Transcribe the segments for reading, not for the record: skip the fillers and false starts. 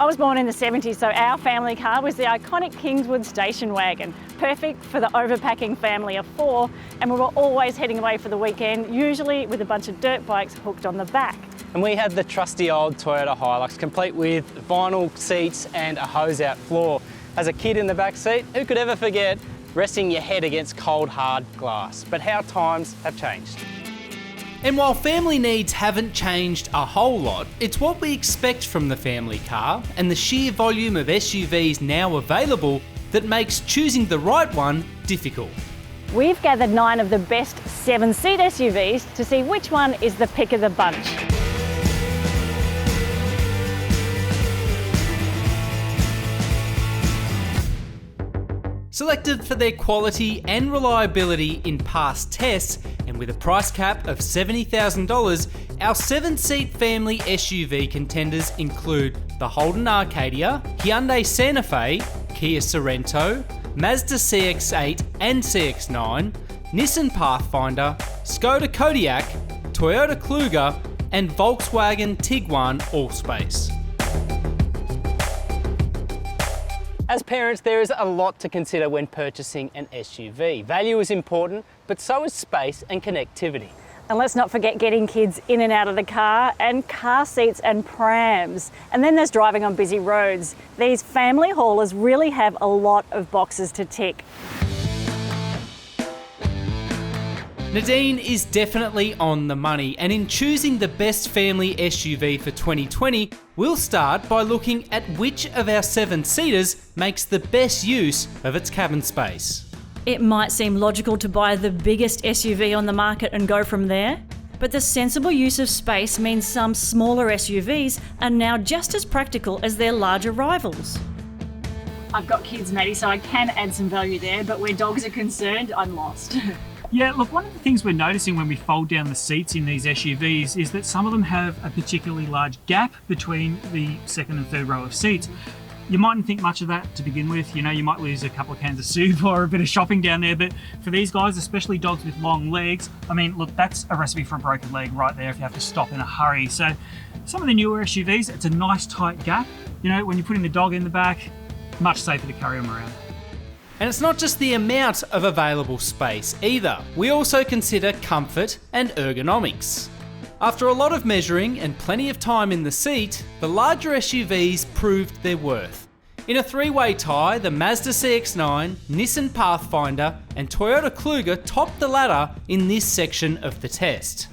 I was born in the 70s, so our family car was the iconic Kingswood station wagon, perfect for the overpacking family of 4, and we were always heading away for the weekend, usually with a bunch of dirt bikes hooked on the back. And we had the trusty old Toyota Hilux, complete with vinyl seats and a hose-out floor. As a kid in the back seat, who could ever forget resting your head against cold, hard glass? But how times have changed. And while family needs haven't changed a whole lot, it's what we expect from the family car and the sheer volume of SUVs now available that makes choosing the right one difficult. We've gathered 9 of the best 7-seat SUVs to see which one is the pick of the bunch. Selected for their quality and reliability in past tests, and with a price cap of $70,000, our 7-seat family SUV contenders include the Holden Arcadia, Hyundai Santa Fe, Kia Sorento, Mazda CX-8 and CX-9, Nissan Pathfinder, Skoda Kodiaq, Toyota Kluger, and Volkswagen Tiguan Allspace. As parents, there is a lot to consider when purchasing an SUV. Value is important, but so is space and connectivity. And let's not forget getting kids in and out of the car, and car seats and prams. And then there's driving on busy roads. These family haulers really have a lot of boxes to tick. Nadine is definitely on the money, and in choosing the best family SUV for 2020, we'll start by looking at which of our 7-seaters makes the best use of its cabin space. It might seem logical to buy the biggest SUV on the market and go from there, but the sensible use of space means some smaller SUVs are now just as practical as their larger rivals. I've got kids, Maddie, so I can add some value there, but where dogs are concerned, I'm lost. Yeah, look, one of the things we're noticing when we fold down the seats in these SUVs is that some of them have a particularly large gap between the second and third row of seats. You mightn't think much of that to begin with. You know, you might lose a couple of cans of soup or a bit of shopping down there, but for these guys, especially dogs with long legs, I mean, look, that's a recipe for a broken leg right there if you have to stop in a hurry. So some of the newer SUVs, it's a nice tight gap. You know, when you're putting the dog in the back, much safer to carry them around. And it's not just the amount of available space either. We also consider comfort and ergonomics. After a lot of measuring and plenty of time in the seat, the larger SUVs proved their worth. In a 3-way tie, the Mazda CX-9, Nissan Pathfinder and Toyota Kluger topped the ladder in this section of the test.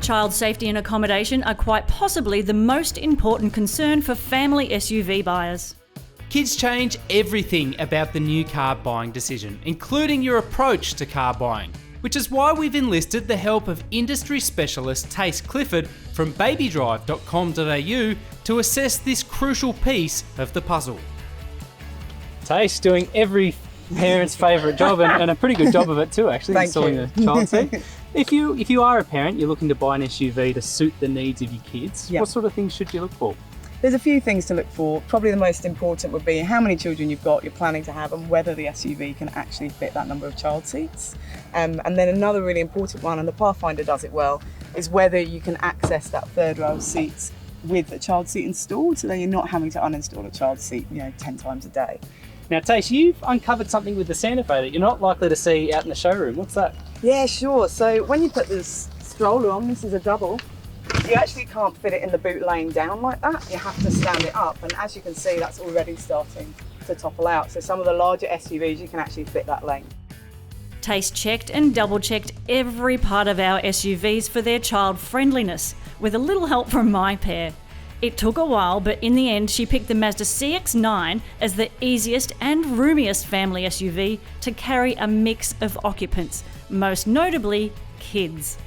Child safety and accommodation are quite possibly the most important concern for family SUV buyers. Kids change everything about the new car buying decision, including your approach to car buying, which is why we've enlisted the help of industry specialist Tace Clifford from babydrive.com.au to assess this crucial piece of the puzzle. Tace doing every parent's favourite job and a pretty good job of it too, actually, installing the child seat. If you are a parent, you're looking to buy an SUV to suit the needs of your kids, what sort of things should you look for? There's a few things to look for. Probably the most important would be how many children you've got, you're planning to have, and whether the SUV can actually fit that number of child seats. And then another really important one, and the Pathfinder does it well, is whether you can access that third row of seats with a child seat installed, so then you're not having to uninstall a child seat, 10 times a day. Now, Tace, you've uncovered something with the Santa Fe that you're not likely to see out in the showroom. What's that? Yeah, sure. So when you put this stroller on, this is a double, you actually can't fit it in the boot laying down like that. You have to stand it up, and as you can see, that's already starting to topple out. So some of the larger SUVs, you can actually fit that lane. Tace checked and double-checked every part of our SUVs for their child friendliness, with a little help from my pair. It took a while, but in the end, she picked the Mazda CX-9 as the easiest and roomiest family SUV to carry a mix of occupants, most notably kids.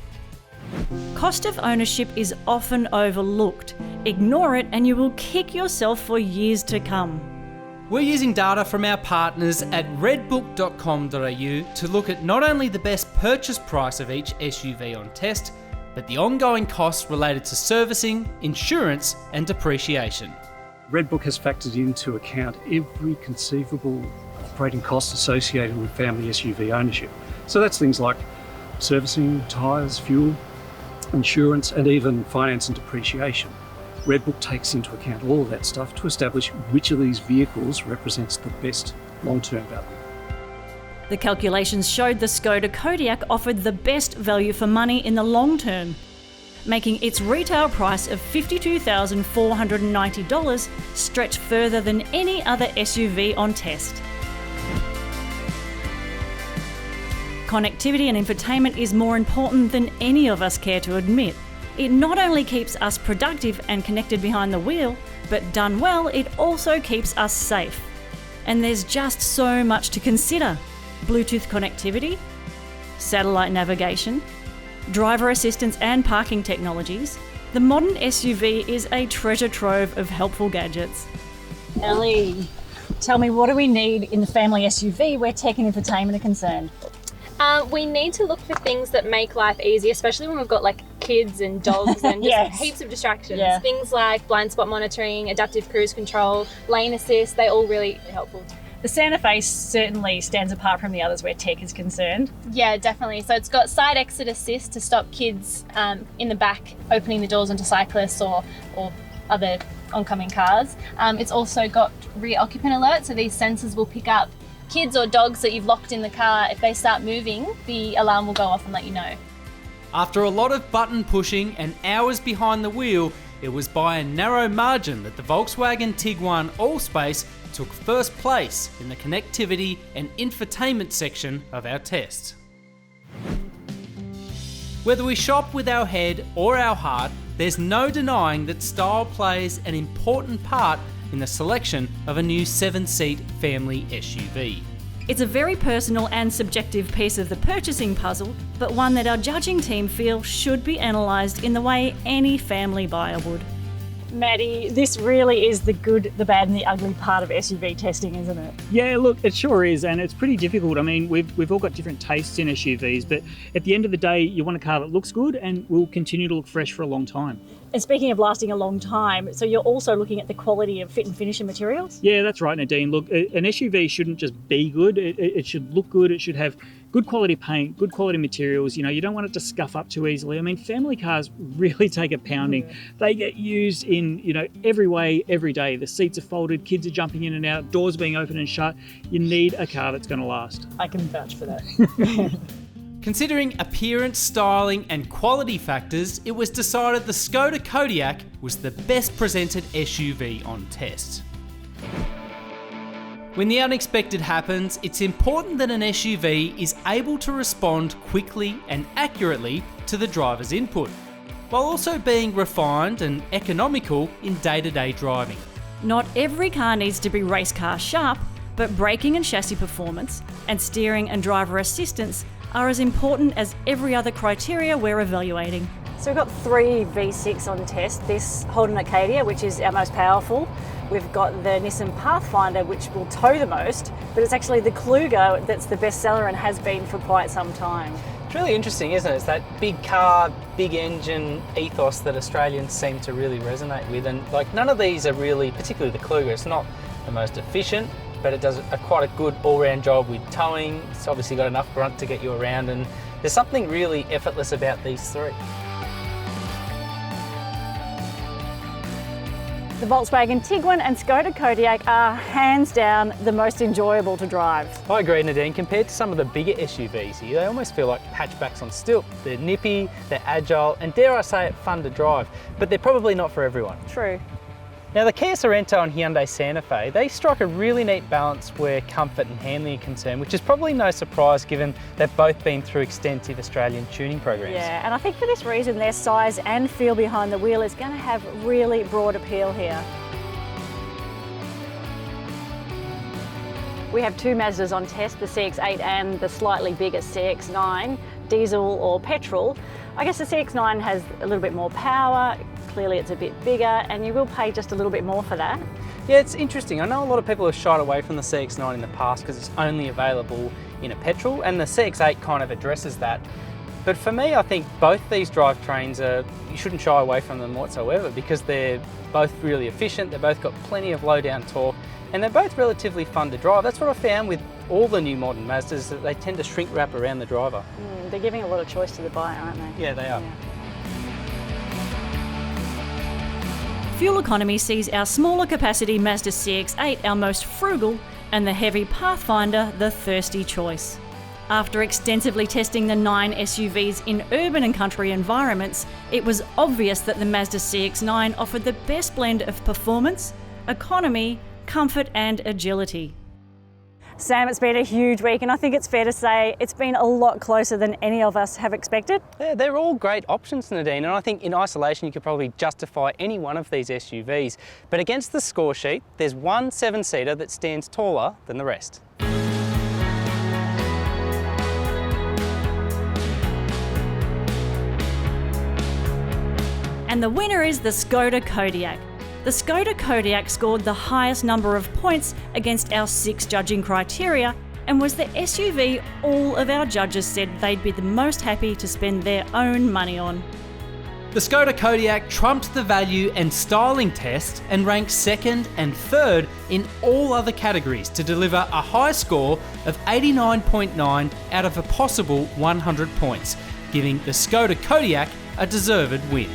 Cost of ownership is often overlooked. Ignore it and you will kick yourself for years to come. We're using data from our partners at redbook.com.au to look at not only the best purchase price of each SUV on test, but the ongoing costs related to servicing, insurance and depreciation. Redbook has factored into account every conceivable operating cost associated with family SUV ownership. So that's things like servicing, tyres, fuel. insurance, and even finance and depreciation. Redbook takes into account all of that stuff to establish which of these vehicles represents the best long-term value. The calculations showed the Skoda Kodiaq offered the best value for money in the long term, making its retail price of $52,490 stretch further than any other SUV on test. Connectivity and infotainment is more important than any of us care to admit. It not only keeps us productive and connected behind the wheel, but done well, it also keeps us safe. And there's just so much to consider. Bluetooth connectivity, satellite navigation, driver assistance and parking technologies. The modern SUV is a treasure trove of helpful gadgets. Ellie, tell me, what do we need in the family SUV where tech and infotainment are concerned? We need to look for things that make life easy, especially when we've got like kids and dogs and just Yes. heaps of distractions. Yeah. Things like blind spot monitoring, adaptive cruise control, lane assist, they all really helpful. The Santa Fe certainly stands apart from the others where tech is concerned. Yeah, definitely. So it's got side exit assist to stop kids in the back opening the doors onto cyclists or other oncoming cars. It's also got rear occupant alert, so these sensors will pick up kids or dogs that you've locked in the car. If they start moving, the alarm will go off and let you know. After a lot of button pushing and hours behind the wheel, it was by a narrow margin that the Volkswagen Tiguan Allspace took first place in the connectivity and infotainment section of our test. Whether we shop with our head or our heart, there's no denying that style plays an important part in the selection of a new 7-seat family SUV. It's a very personal and subjective piece of the purchasing puzzle, but one that our judging team feel should be analysed in the way any family buyer would. Maddie, this really is the good, the bad and the ugly part of SUV testing, isn't it? Yeah, look, it sure is, and it's pretty difficult. I mean, we've all got different tastes in SUVs, but at the end of the day, you want a car that looks good and will continue to look fresh for a long time. And speaking of lasting a long time, so you're also looking at the quality of fit and finish and materials? Yeah, that's right, Nadine. Look, an SUV shouldn't just be good. It should look good. It should have good quality paint, good quality materials. You know, you don't want it to scuff up too easily. I mean, family cars really take a pounding. They get used in, every way, every day. The seats are folded, kids are jumping in and out, doors being open and shut. You need a car that's going to last. I can vouch for that. Considering appearance, styling and quality factors, it was decided the Skoda Kodiaq was the best presented SUV on test. When the unexpected happens, it's important that an SUV is able to respond quickly and accurately to the driver's input, while also being refined and economical in day-to-day driving. Not every car needs to be race car sharp, but braking and chassis performance and steering and driver assistance are as important as every other criteria we're evaluating. So we've got 3 V6 on test. This Holden Acadia, which is our most powerful. We've got the Nissan Pathfinder, which will tow the most, but it's actually the Kluger that's the best seller and has been for quite some time. It's really interesting, isn't it? It's that big car, big engine ethos that Australians seem to really resonate with. And none of these are really, particularly the Kluger, it's not the most efficient, but it does quite a good all-round job with towing. It's obviously got enough grunt to get you around, and there's something really effortless about these 3. The Volkswagen Tiguan and Skoda Kodiaq are hands down the most enjoyable to drive. I agree, Nadine. Compared to some of the bigger SUVs here, they almost feel like hatchbacks on stilts. They're nippy, they're agile, and dare I say it, fun to drive. But they're probably not for everyone. True. Now the Kia Sorento and Hyundai Santa Fe, they strike a really neat balance where comfort and handling are concerned, which is probably no surprise given they've both been through extensive Australian tuning programs. Yeah, and I think for this reason their size and feel behind the wheel is going to have really broad appeal here. We have 2 Mazdas on test, the CX-8 and the slightly bigger CX-9, diesel or petrol. I guess the CX-9 has a little bit more power, clearly it's a bit bigger, and you will pay just a little bit more for that. Yeah, it's interesting. I know a lot of people have shied away from the CX-9 in the past because it's only available in a petrol, and the CX-8 kind of addresses that. But for me, I think both these drivetrains you shouldn't shy away from them whatsoever because they're both really efficient, they've both got plenty of low down torque, and they're both relatively fun to drive. That's what I found with all the new modern Mazdas, that they tend to shrink wrap around the driver. They're giving a lot of choice to the buyer, aren't they? Yeah, they are. Yeah. Fuel economy sees our smaller capacity Mazda CX-8 our most frugal, and the heavy Pathfinder the thirsty choice. After extensively testing the 9 SUVs in urban and country environments, it was obvious that the Mazda CX-9 offered the best blend of performance, economy, comfort and agility. Sam, it's been a huge week, and I think it's fair to say it's been a lot closer than any of us have expected. Yeah, they're all great options, Nadine, and I think in isolation you could probably justify any one of these SUVs. But against the score sheet, there's one 7-seater that stands taller than the rest. And the winner is the Skoda Kodiaq. The Skoda Kodiaq scored the highest number of points against our 6 judging criteria and was the SUV all of our judges said they'd be the most happy to spend their own money on. The Skoda Kodiaq trumped the value and styling test and ranked 2nd and 3rd in all other categories to deliver a high score of 89.9 out of a possible 100 points, giving the Skoda Kodiaq a deserved win.